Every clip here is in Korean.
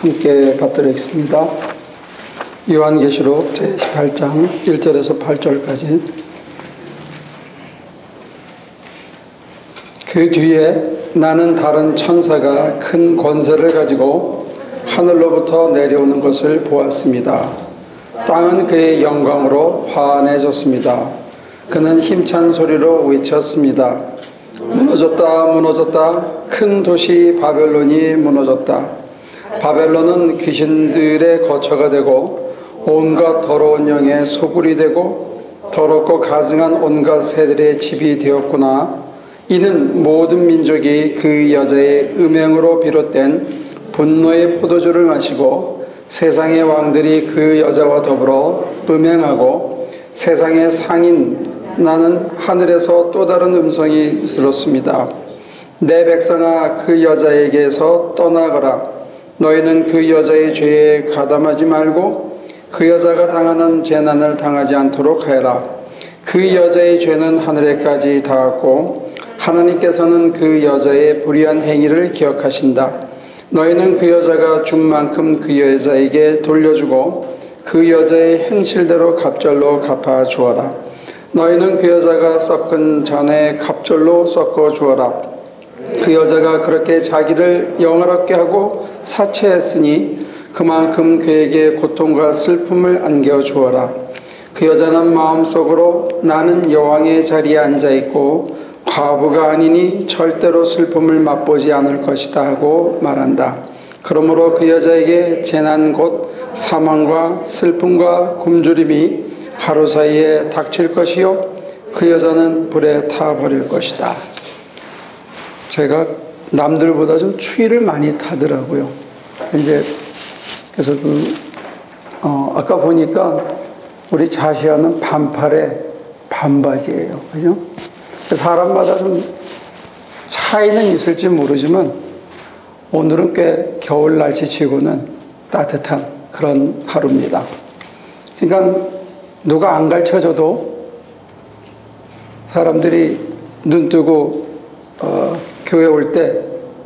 함께 받들겠습니다. 요한계시록 제18장 1절에서 8절까지. 그 뒤에 나는 다른 천사가 큰 권세를 가지고 하늘로부터 내려오는 것을 보았습니다. 땅은 그의 영광으로 환해졌습니다. 그는 힘찬 소리로 외쳤습니다. 무너졌다, 무너졌다. 큰 도시 바벨론이 무너졌다. 바벨론은 귀신들의 거처가 되고 온갖 더러운 영의 소굴이 되고 더럽고 가증한 온갖 새들의 집이 되었구나. 이는 모든 민족이 그 여자의 음행으로 비롯된 분노의 포도주를 마시고 세상의 왕들이 그 여자와 더불어 음행하고 세상의 상인 나는 하늘에서 또 다른 음성이 들었습니다. 내 백성아, 그 여자에게서 떠나가라. 너희는 그 여자의 죄에 가담하지 말고 그 여자가 당하는 재난을 당하지 않도록 하여라. 그 여자의 죄는 하늘에까지 닿았고 하나님께서는 그 여자의 불의한 행위를 기억하신다. 너희는 그 여자가 준 만큼 그 여자에게 돌려주고 그 여자의 행실대로 갑절로 갚아 주어라. 너희는 그 여자가 섞은 잔에 갑절로 섞어 주어라. 그 여자가 그렇게 자기를 영화롭게 하고 사체했으니 그만큼 그에게 고통과 슬픔을 안겨 주어라. 그 여자는 마음속으로 나는 여왕의 자리에 앉아있고 과부가 아니니 절대로 슬픔을 맛보지 않을 것이다 하고 말한다. 그러므로 그 여자에게 재난 곧 사망과 슬픔과 굶주림이 하루 사이에 닥칠 것이요 그 여자는 불에 타버릴 것이다. 제가 남들보다 좀 추위를 많이 타더라고요. 이제 그래서 아까 보니까 우리 자시아는 반팔에 반바지예요, 그죠? 사람마다 좀 차이는 있을지 모르지만 오늘은 꽤 겨울 날씨치고는 따뜻한 그런 하루입니다. 그러니까 누가 안 가르쳐줘도 사람들이 눈 뜨고 교회 올 때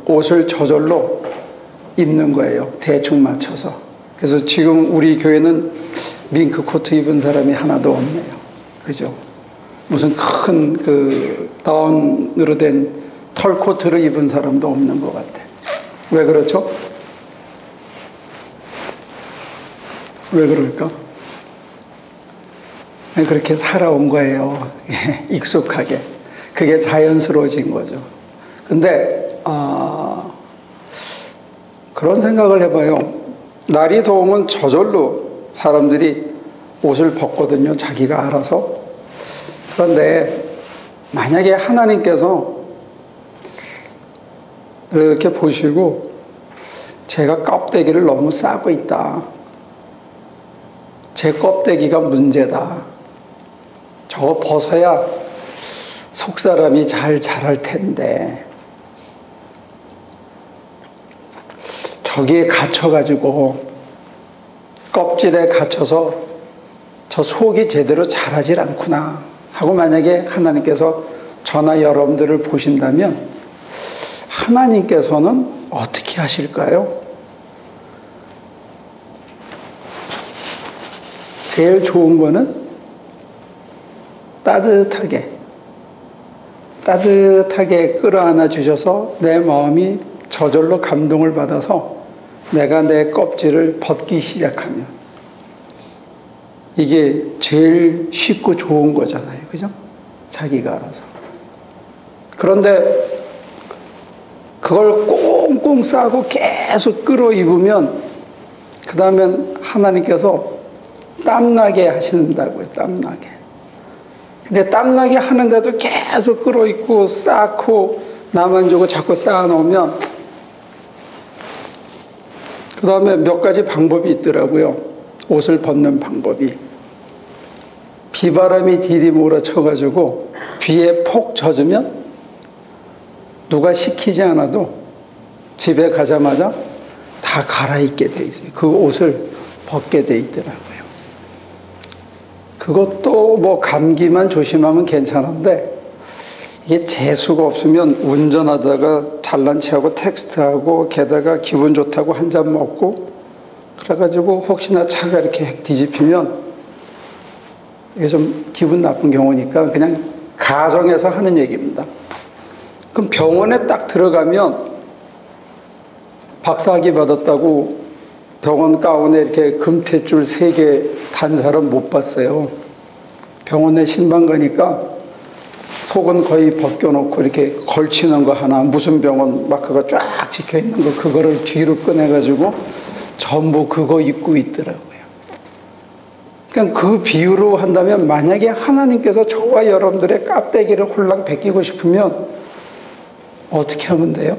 옷을 저절로 입는 거예요. 대충 맞춰서. 그래서 지금 우리 교회는 밍크 코트 입은 사람이 하나도 없네요. 그죠? 무슨 큰 다운으로 된 털 코트를 입은 사람도 없는 것 같아. 왜 그렇죠? 왜 그럴까? 그렇게 살아온 거예요. 익숙하게. 그게 자연스러워진 거죠. 근데 그런 생각을 해봐요. 날이 더우면 저절로 사람들이 옷을 벗거든요. 자기가 알아서. 그런데 만약에 하나님께서 이렇게 보시고 제가 껍데기를 너무 싸고 있다. 제 껍데기가 문제다. 저거 벗어야 속사람이 잘 자랄 텐데 저기에 갇혀가지고 껍질에 갇혀서 저 속이 제대로 자라질 않구나 하고 만약에 하나님께서 저나 여러분들을 보신다면 하나님께서는 어떻게 하실까요? 제일 좋은 거는 따뜻하게 끌어안아 주셔서 내 마음이 저절로 감동을 받아서 내가 내 껍질을 벗기 시작하면 이게 제일 쉽고 좋은 거잖아요. 그죠? 자기가 알아서. 그런데 그걸 꽁꽁 싸고 계속 끌어입으면 그 다음엔 하나님께서 땀나게 하신다고요. 땀나게. 근데 땀나게 하는데도 계속 끌어입고 쌓고 나만 주고 자꾸 쌓아놓으면 그 다음에 몇 가지 방법이 있더라고요. 옷을 벗는 방법이. 비바람이 디디 몰아쳐가지고 비에 폭 젖으면 누가 시키지 않아도 집에 가자마자 다 갈아입게 돼 있어요. 그 옷을 벗게 돼 있더라고요. 그것도 뭐 감기만 조심하면 괜찮은데 이게 재수가 없으면 운전하다가 잘난 체하고 텍스트하고 게다가 기분 좋다고 한 잔 먹고 그래가지고 혹시나 차가 이렇게 뒤집히면 이게 좀 기분 나쁜 경우니까 그냥 가정에서 하는 얘기입니다. 그럼 병원에 딱 들어가면 박사학위 받았다고 병원 가운에 이렇게 금태줄 3개 단 사람 못 봤어요. 병원에 신방 가니까 속은 거의 벗겨놓고 이렇게 걸치는 거 하나, 무슨 병원 마크가 쫙 찍혀 있는 거, 그거를 뒤로 꺼내가지고 전부 그거 입고 있더라고요. 그러니까 그 비유로 한다면 만약에 하나님께서 저와 여러분들의 껍데기를 홀랑 벗기고 싶으면 어떻게 하면 돼요?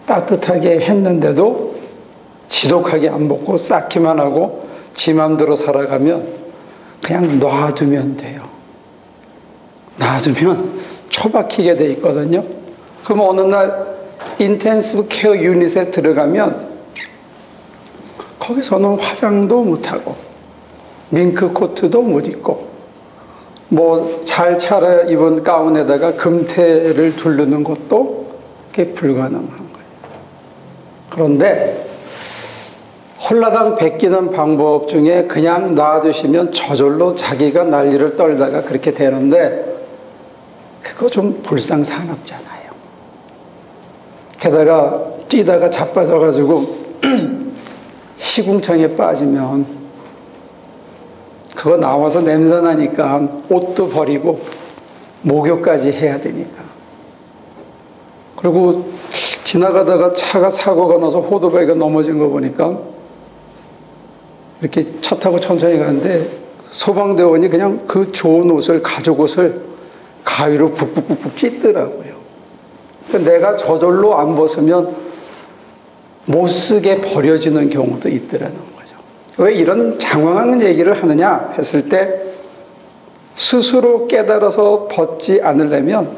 따뜻하게 했는데도 지독하게 안 먹고 쌓기만 하고 지 맘대로 살아가면 그냥 놔두면 돼요. 놔두면 처박히게 돼 있거든요. 그럼 어느 날 인텐시브 케어 유닛에 들어가면 거기서는 화장도 못하고 밍크 코트도 못 입고 뭐 잘 차려입은 가운에다가 금태를 두르는 것도 그게 불가능한 거예요. 그런데 홀라당 베끼는 방법 중에 그냥 놔두시면 저절로 자기가 난리를 떨다가 그렇게 되는데 그거 좀 불상사납잖아요. 게다가 뛰다가 자빠져가지고 시궁창에 빠지면 그거 나와서 냄새 나니까 옷도 버리고 목욕까지 해야 되니까. 그리고 지나가다가 차가 사고가 나서 오토바이가 넘어진 거 보니까 이렇게 차 타고 천천히 가는데 소방대원이 그냥 그 좋은 옷을, 가죽 옷을 가위로 푹푹푹푹 찢더라고요. 그러니까 내가 저절로 안 벗으면 못 쓰게 버려지는 경우도 있더라는 거죠. 왜 이런 장황한 얘기를 하느냐 했을 때 스스로 깨달아서 벗지 않으려면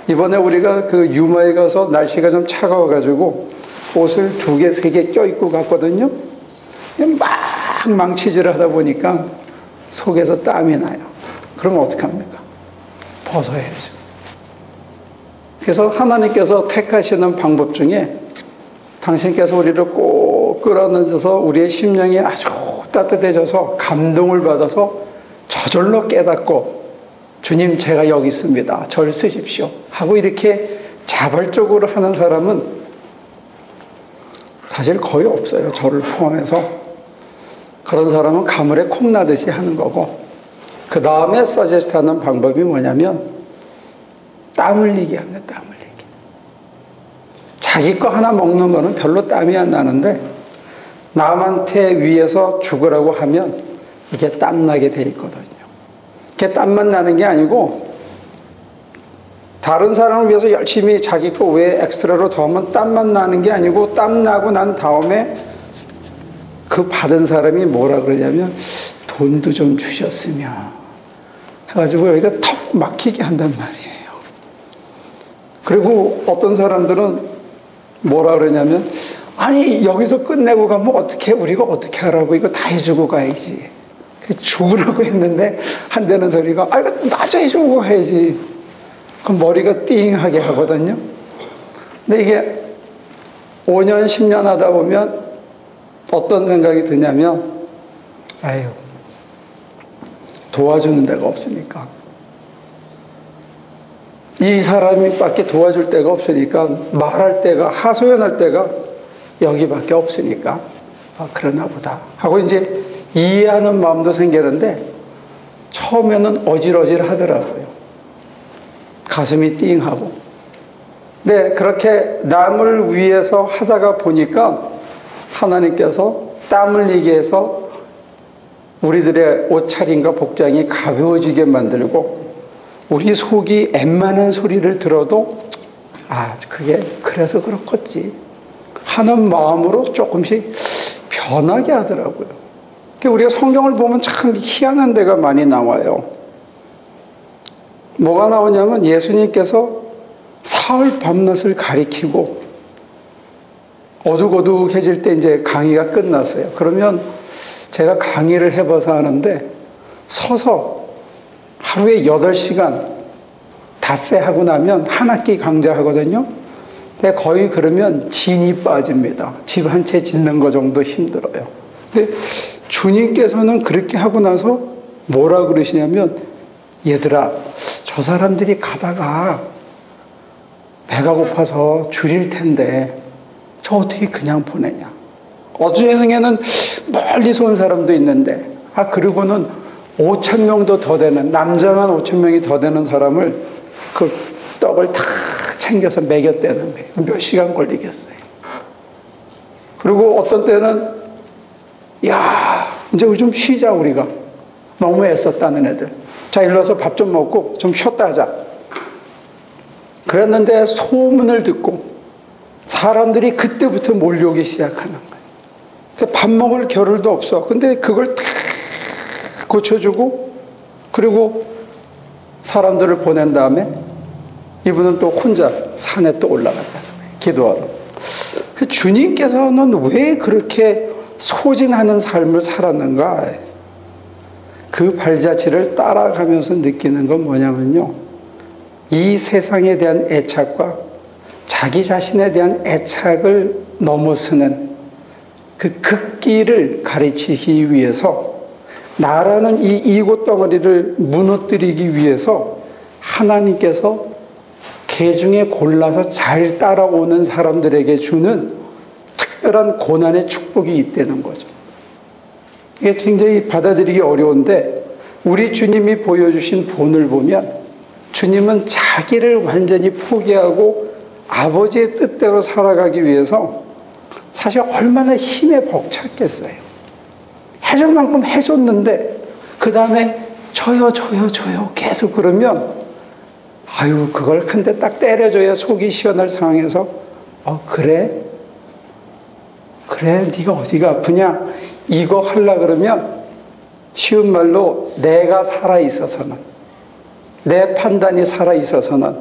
이번에 우리가 그 유마에 가서 날씨가 좀 차가워가지고 옷을 2개, 3개 껴입고 갔거든요. 막 망치질을 하다 보니까 속에서 땀이 나요. 그러면 어떡합니까? 벗어야죠. 그래서 하나님께서 택하시는 방법 중에 당신께서 우리를 꼭 끌어내셔서 우리의 심령이 아주 따뜻해져서 감동을 받아서 저절로 깨닫고 주님 제가 여기 있습니다. 저를 쓰십시오. 하고 이렇게 자발적으로 하는 사람은 사실 거의 없어요. 저를 포함해서. 그런 사람은 가물에 콩나듯이 하는 거고 그 다음에 서제스트하는 방법이 뭐냐면 땀 흘리게 하는 거예요. 땀 흘리게. 자기 거 하나 먹는 거는 별로 땀이 안 나는데 남한테 위해서 죽으라고 하면 이게 땀나게 돼 있거든요. 그게 땀만 나는 게 아니고 다른 사람을 위해서 열심히 자기 거 외에 엑스트라로 더 하면 땀만 나는 게 아니고 땀 나고 난 다음에 그 받은 사람이 뭐라 그러냐면 돈도 좀 주셨으면 해가지고 여기가 턱 막히게 한단 말이에요. 그리고 어떤 사람들은 뭐라 그러냐면 아니 여기서 끝내고 가면 어떻게 우리가 어떻게 하라고 이거 다 해주고 가야지. 죽으라고 했는데 한다는 소리가 아 이거 마저 해주고 가야지. 그럼 머리가 띵하게 하거든요. 근데 이게 5년 10년 하다 보면 어떤 생각이 드냐면 아유 도와주는 데가 없으니까 이 사람이 밖에 도와줄 데가 없으니까 말할 데가 하소연할 데가 여기밖에 없으니까 아 그러나 보다 하고 이제 이해하는 마음도 생기는데 처음에는 어질어질 하더라고요. 가슴이 띵하고. 근데 그렇게 남을 위해서 하다가 보니까 하나님께서 땀 흘리게 해서 우리들의 옷차림과 복장이 가벼워지게 만들고 우리 속이 엠마는 소리를 들어도 아 그게 그래서 그렇겠지 하는 마음으로 조금씩 변하게 하더라고요. 우리가 성경을 보면 참 희한한 데가 많이 나와요. 뭐가 나오냐면 예수님께서 사흘 밤낮을 가리키고 어둑어둑해질 때 이제 강의가 끝났어요. 그러면 제가 강의를 해봐서 하는데 서서 하루에 8시간 닷새 하고 나면 한 학기 강좌하거든요. 근데 거의 그러면 진이 빠집니다. 집 한 채 짓는 거 정도 힘들어요. 근데 주님께서는 그렇게 하고 나서 뭐라 그러시냐면, 얘들아, 저 사람들이 가다가 배가 고파서 줄일 텐데 저 어떻게 그냥 보내냐. 어중에는 멀리서 온 사람도 있는데, 그리고는 5,000명도 더 되는, 남자만 5,000명이 더 되는 사람을 그 떡을 다 챙겨서 먹였다는 거예요. 몇 시간 걸리겠어요. 그리고 어떤 때는, 야, 이제 좀 쉬자, 우리가. 너무 애썼다는 애들. 자, 일로 와서 밥 좀 먹고 좀 쉬었다 하자. 그랬는데 소문을 듣고 사람들이 그때부터 몰려오기 시작하는 거예요. 밥 먹을 겨를도 없어. 근데 그걸 다 고쳐주고, 그리고 사람들을 보낸 다음에 이분은 또 혼자 산에 또 올라갔다는 거예요. 기도하러. 주님께서는 왜 그렇게 소진하는 삶을 살았는가? 그 발자취를 따라가면서 느끼는 건 뭐냐면요, 이 세상에 대한 애착과 자기 자신에 대한 애착을 넘어서는 그 극기를 가르치기 위해서, 나라는 이 이고 덩어리를 무너뜨리기 위해서 하나님께서 개 중에 골라서 잘 따라오는 사람들에게 주는 특별한 고난의 축복이 있다는 거죠. 이게 굉장히 받아들이기 어려운데, 우리 주님이 보여주신 본을 보면 주님은 자기를 완전히 포기하고 아버지의 뜻대로 살아가기 위해서 사실 얼마나 힘에 벅찼겠어요. 해줄 만큼 해줬는데 그 다음에 저요 계속 그러면, 그걸 근데 딱 때려줘야 속이 시원할 상황에서 그래 네가 어디가 아프냐, 이거 하려 그러면 쉬운 말로 내가 살아있어서는, 내 판단이 살아있어서는,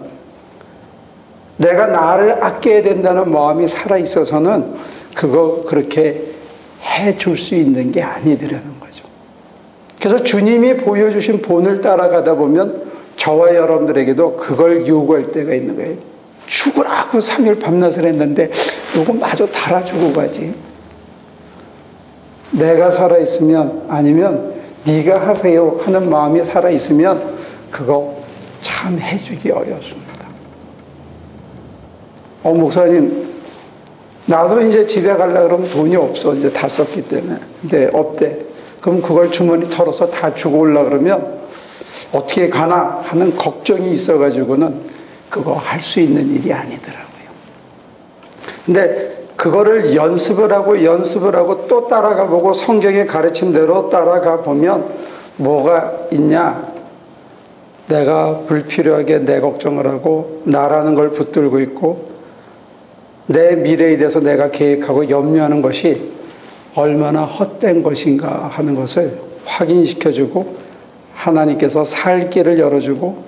내가 나를 아껴야 된다는 마음이 살아있어서는 그거 그렇게 해줄 수 있는 게 아니더라는 거죠. 그래서 주님이 보여주신 본을 따라가다 보면 저와 여러분들에게도 그걸 요구할 때가 있는 거예요. 죽으라고 3일 밤낮을 했는데 요거 마저 달아주고 가지. 내가 살아있으면, 아니면 네가 하세요 하는 마음이 살아있으면 그거 참 해주기 어렵습니다. 목사님, 나도 이제 집에 가려고 그러면 돈이 없어. 이제 다 썼기 때문에. 근데 없대. 그럼 그걸 주머니 털어서 다 주고 오려고 그러면 어떻게 가나 하는 걱정이 있어가지고는 그거 할 수 있는 일이 아니더라고요. 근데 그거를 연습을 하고 또 따라가 보고 성경의 가르침대로 따라가 보면 뭐가 있냐? 내가 불필요하게 내 걱정을 하고 나라는 걸 붙들고 있고 내 미래에 대해서 내가 계획하고 염려하는 것이 얼마나 헛된 것인가 하는 것을 확인시켜주고, 하나님께서 살 길을 열어주고,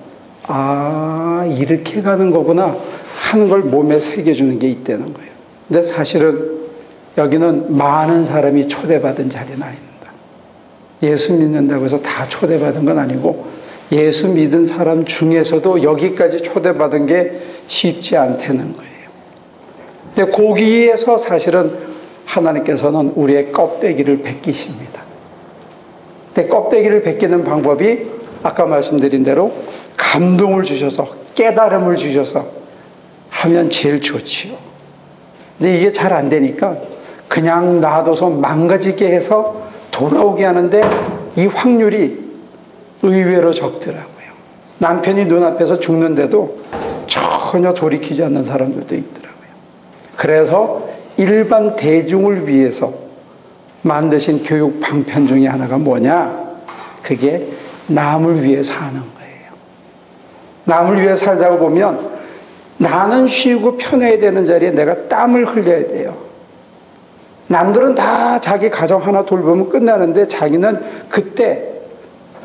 이렇게 가는 거구나 하는 걸 몸에 새겨주는 게 있다는 거예요. 근데 사실은 여기는 많은 사람이 초대받은 자리는 아닙니다. 예수 믿는다고 해서 다 초대받은 건 아니고, 예수 믿은 사람 중에서도 여기까지 초대받은 게 쉽지 않다는 거예요. 근데 거기에서 사실은 하나님께서는 우리의 껍데기를 벗기십니다. 근데 껍데기를 벗기는 방법이 아까 말씀드린 대로 감동을 주셔서, 깨달음을 주셔서 하면 제일 좋지요. 근데 이게 잘 안 되니까 그냥 놔둬서 망가지게 해서 돌아오게 하는데 이 확률이 의외로 적더라고요. 남편이 눈앞에서 죽는데도 전혀 돌이키지 않는 사람들도 있더라고요. 그래서 일반 대중을 위해서 만드신 교육 방편 중에 하나가 뭐냐? 그게 남을 위해 사는 거예요. 남을 위해 살다가 보면 나는 쉬고 편해야 되는 자리에 내가 땀을 흘려야 돼요. 남들은 다 자기 가정 하나 돌보면 끝나는데 자기는 그때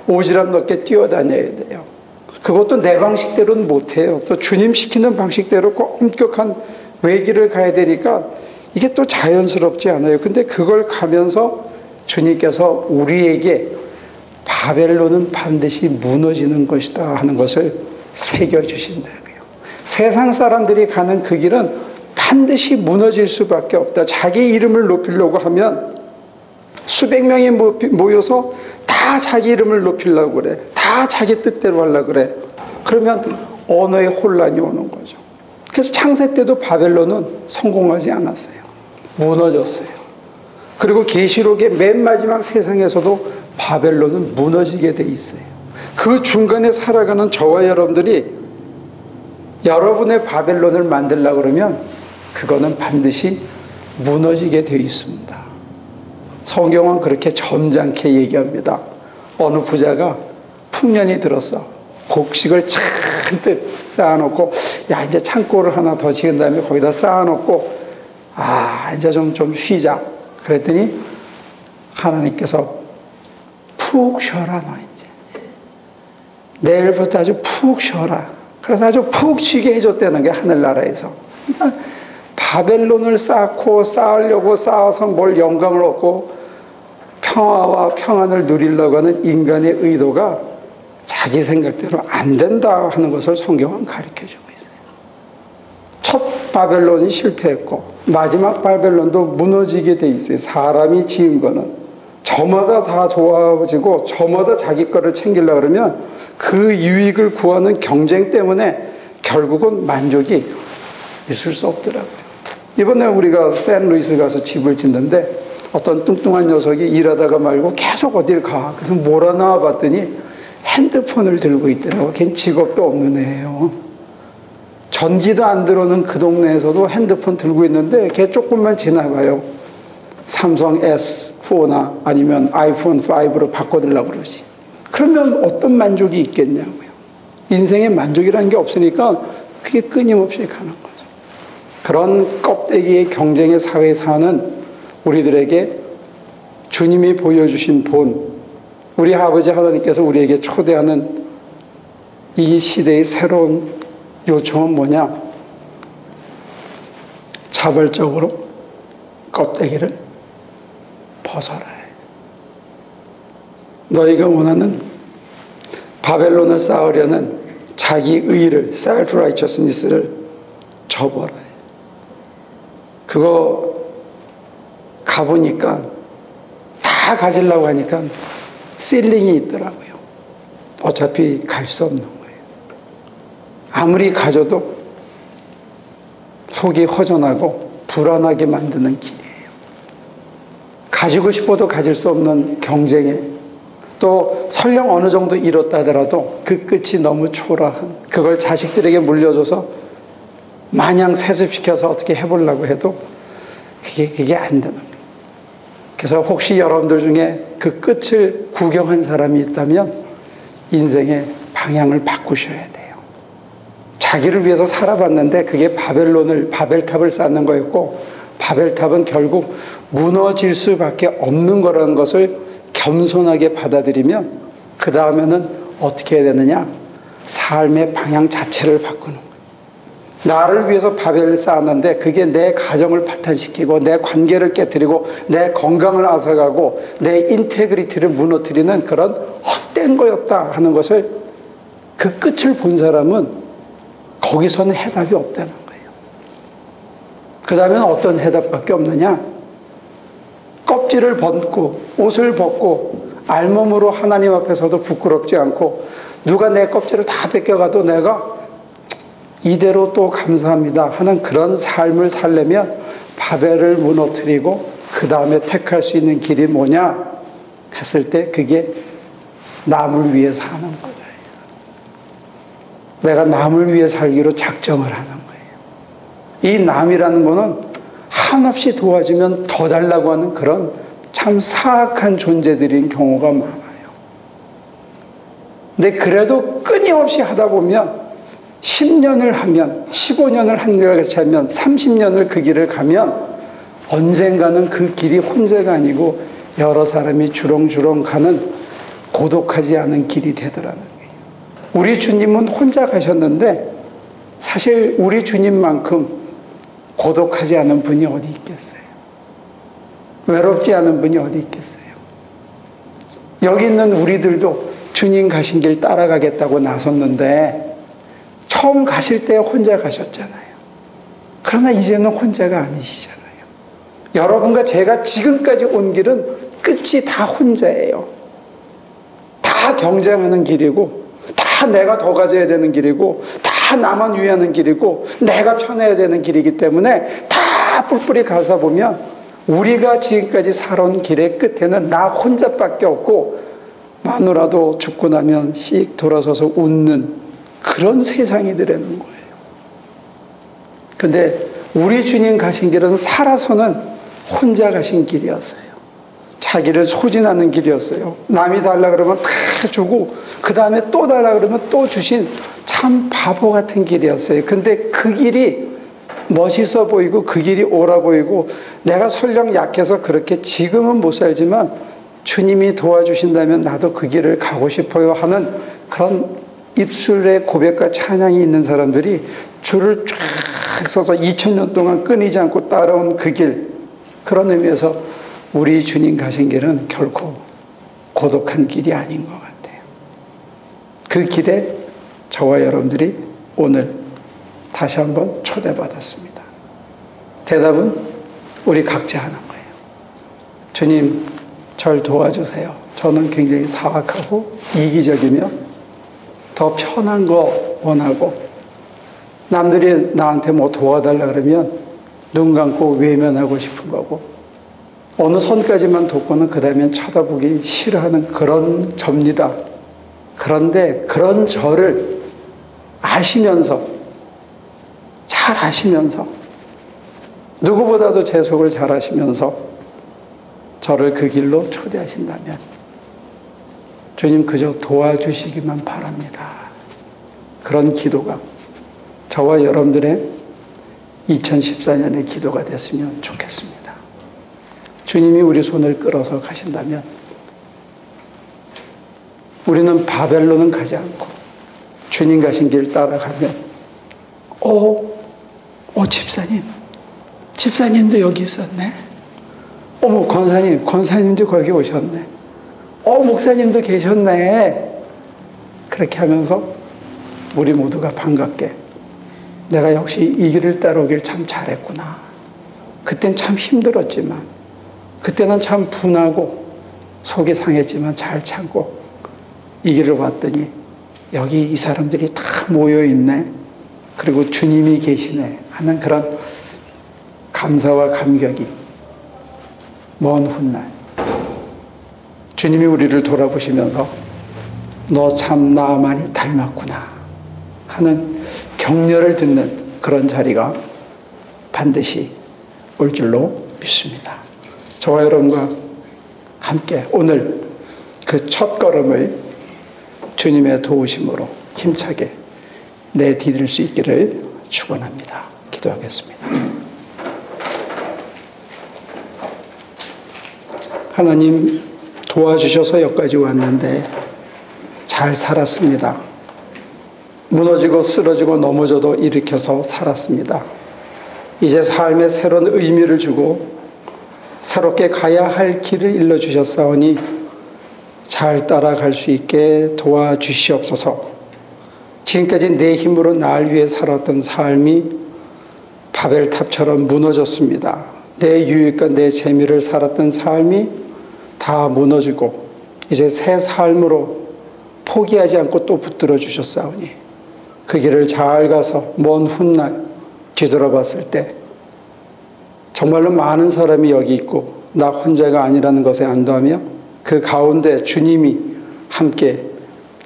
오지랖 넓게 뛰어다녀야 돼요. 그것도 내 방식대로는 못해요. 또 주님 시키는 방식대로 엄격한 외길을 가야 되니까 이게 또 자연스럽지 않아요. 근데 그걸 가면서 주님께서 우리에게 바벨론은 반드시 무너지는 것이다 하는 것을 새겨주신다고요. 세상 사람들이 가는 그 길은 반드시 무너질 수밖에 없다. 자기 이름을 높이려고 하면 수백 명이 모여서 다 자기 이름을 높이려고 그래. 다 자기 뜻대로 하려고 그래. 그러면 언어의 혼란이 오는 거죠. 그래서 창세 때도 바벨론은 성공하지 않았어요. 무너졌어요. 그리고 계시록의 맨 마지막 세상에서도 바벨론은 무너지게 돼 있어요. 그 중간에 살아가는 저와 여러분들이 여러분의 바벨론을 만들려고 그러면 그거는 반드시 무너지게 되어 있습니다. 성경은 그렇게 점잖게 얘기합니다. 어느 부자가 풍년이 들었어. 곡식을 잔뜩 쌓아놓고, 야, 이제 창고를 하나 더 지은 다음에 거기다 쌓아놓고, 이제 좀 쉬자. 그랬더니 하나님께서 푹 쉬어라, 너 이제. 내일부터 아주 푹 쉬어라. 그래서 아주 푹 쉬게 해줬다는 게 하늘나라에서. 바벨론을 쌓으려고 쌓아서 뭘 영광을 얻고 평화와 평안을 누리려고 하는 인간의 의도가 자기 생각대로 안 된다 하는 것을 성경은 가르쳐주고 있어요. 첫 바벨론이 실패했고 마지막 바벨론도 무너지게 돼 있어요. 사람이 지은 거는 저마다 다 좋아지고 저마다 자기 거를 챙기려고 그러면 그 유익을 구하는 경쟁 때문에 결국은 만족이 있을 수 없더라고요. 이번에 우리가 샌루이스 가서 집을 짓는데 어떤 뚱뚱한 녀석이 일하다가 말고 계속 어딜 가. 그래서 몰아나와 봤더니 핸드폰을 들고 있더라고. 걔는 직업도 없는 애예요. 전기도 안 들어오는 그 동네에서도 핸드폰 들고 있는데 걔 조금만 지나가요. 삼성 S4나 아니면 아이폰 5로 바꿔달라고 그러지. 그러면 어떤 만족이 있겠냐고요. 인생에 만족이라는 게 없으니까 그게 끊임없이 가는 거죠. 그런 껍데기의 경쟁의 사회에 사는 우리들에게 주님이 보여주신 본, 우리 아버지 하나님께서 우리에게 초대하는 이 시대의 새로운 요청은 뭐냐? 자발적으로 껍데기를 벗어라. 너희가 원하는 바벨론을 쌓으려는 자기 의를, self-righteousness를 접어라. 그거 가보니까 다 가지려고 하니까 실링이 있더라고요. 어차피 갈 수 없는 거예요. 아무리 가져도 속이 허전하고 불안하게 만드는 길이에요. 가지고 싶어도 가질 수 없는 경쟁에 또 설령 어느 정도 이뤘다 하더라도 그 끝이 너무 초라한 그걸 자식들에게 물려줘서 마냥 세습시켜서 어떻게 해보려고 해도 그게 안 되는 거예요. 그래서 혹시 여러분들 중에 그 끝을 구경한 사람이 있다면 인생의 방향을 바꾸셔야 돼요. 자기를 위해서 살아봤는데 그게 바벨탑을 쌓는 거였고 바벨탑은 결국 무너질 수밖에 없는 거라는 것을 겸손하게 받아들이면 그 다음에는 어떻게 해야 되느냐? 삶의 방향 자체를 바꾸는 거예요. 나를 위해서 바벨을 쌓았는데 그게 내 가정을 파탄시키고 내 관계를 깨뜨리고 내 건강을 앗아가고 내 인테그리티를 무너뜨리는 그런 헛된 거였다 하는 것을 그 끝을 본 사람은 거기서는 해답이 없다는 거예요. 그 다음에는 어떤 해답밖에 없느냐? 껍질을 벗고 옷을 벗고 알몸으로 하나님 앞에서도 부끄럽지 않고 누가 내 껍질을 다 뺏겨가도 내가 이대로 또 감사합니다 하는 그런 삶을 살려면 바벨을 무너뜨리고 그 다음에 택할 수 있는 길이 뭐냐 했을 때 그게 남을 위해 사는 거예요. 내가 남을 위해 살기로 작정을 하는 거예요. 이 남이라는 거는 한없이 도와주면 더 달라고 하는 그런 참 사악한 존재들인 경우가 많아요. 근데 그래도 끊임없이 하다 보면 10년을 하면 15년을 한결같이 하면 30년을 그 길을 가면 언젠가는 그 길이 혼자가 아니고 여러 사람이 주렁주렁 가는 고독하지 않은 길이 되더라는 거예요. 우리 주님은 혼자 가셨는데 사실 우리 주님만큼 고독하지 않은 분이 어디 있겠어요? 외롭지 않은 분이 어디 있겠어요? 여기 있는 우리들도 주님 가신 길 따라가겠다고 나섰는데 처음 가실 때 혼자 가셨잖아요. 그러나 이제는 혼자가 아니시잖아요. 여러분과 제가 지금까지 온 길은 끝이 다 혼자예요. 다 경쟁하는 길이고, 다 내가 더 가져야 되는 길이고, 다 나만 위하는 길이고, 내가 편해야 되는 길이기 때문에 다 뿔뿔이 가서 보면 우리가 지금까지 살아온 길의 끝에는 나 혼자밖에 없고, 마누라도 죽고 나면 씩 돌아서서 웃는 그런 세상이 되려는 거예요. 근데 우리 주님 가신 길은 살아서는 혼자 가신 길이었어요. 자기를 소진하는 길이었어요. 남이 달라 그러면 다 주고 그 다음에 또 달라 그러면 또 주신 참 바보 같은 길이었어요. 근데 그 길이 멋있어 보이고 그 길이 옳아 보이고 내가 설령 약해서 그렇게 지금은 못 살지만 주님이 도와주신다면 나도 그 길을 가고 싶어요 하는 그런 입술에 고백과 찬양이 있는 사람들이 줄을 쫙 서서 2000년 동안 끊이지 않고 따라온 그 길, 그런 의미에서 우리 주님 가신 길은 결코 고독한 길이 아닌 것 같아요. 그 길에 저와 여러분들이 오늘 다시 한번 초대받았습니다. 대답은 우리 각자 하는 거예요. 주님, 절 도와주세요. 저는 굉장히 사악하고 이기적이며 더 편한 거 원하고 남들이 나한테 뭐 도와달라 그러면 눈 감고 외면하고 싶은 거고 어느 선까지만 돕고는 그 다음엔 쳐다보기 싫어하는 그런 접니다. 그런데 그런 저를 아시면서 잘 아시면서 누구보다도 제 속을 잘 아시면서 저를 그 길로 초대하신다면 주님 그저 도와주시기만 바랍니다. 그런 기도가 저와 여러분들의 2014년의 기도가 됐으면 좋겠습니다. 주님이 우리 손을 끌어서 가신다면 우리는 바벨론은 가지 않고 주님 가신 길 따라가면 집사님도 여기 있었네. 어머, 권사님도 거기 오셨네. 목사님도 계셨네. 그렇게 하면서 우리 모두가 반갑게 내가 역시 이 길을 따라오길 참 잘했구나. 그땐 참 힘들었지만 그때는 참 분하고 속이 상했지만 잘 참고 이 길을 왔더니 여기 이 사람들이 다 모여있네. 그리고 주님이 계시네 하는 그런 감사와 감격이 먼 훗날 주님이 우리를 돌아보시면서 너 참 나 많이 닮았구나 하는 격려를 듣는 그런 자리가 반드시 올 줄로 믿습니다. 저와 여러분과 함께 오늘 그 첫 걸음을 주님의 도우심으로 힘차게 내디딜 수 있기를 축원합니다. 기도하겠습니다. 하나님 도와주셔서 여기까지 왔는데 잘 살았습니다. 무너지고 쓰러지고 넘어져도 일으켜서 살았습니다. 이제 삶에 새로운 의미를 주고 새롭게 가야 할 길을 일러주셨사오니 잘 따라갈 수 있게 도와주시옵소서. 지금까지 내 힘으로 날 위해 살았던 삶이 바벨탑처럼 무너졌습니다. 내 유익과 내 재미를 살았던 삶이 다 무너지고 이제 새 삶으로 포기하지 않고 또 붙들어 주셨사오니 그 길을 잘 가서 먼 훗날 뒤돌아봤을 때 정말로 많은 사람이 여기 있고 나 혼자가 아니라는 것에 안도하며 그 가운데 주님이 함께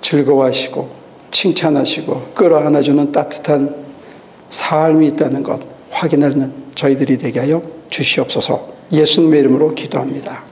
즐거워하시고 칭찬하시고 끌어안아주는 따뜻한 삶이 있다는 것 확인하는 저희들이 되게 하여 주시옵소서. 예수님의 이름으로 기도합니다.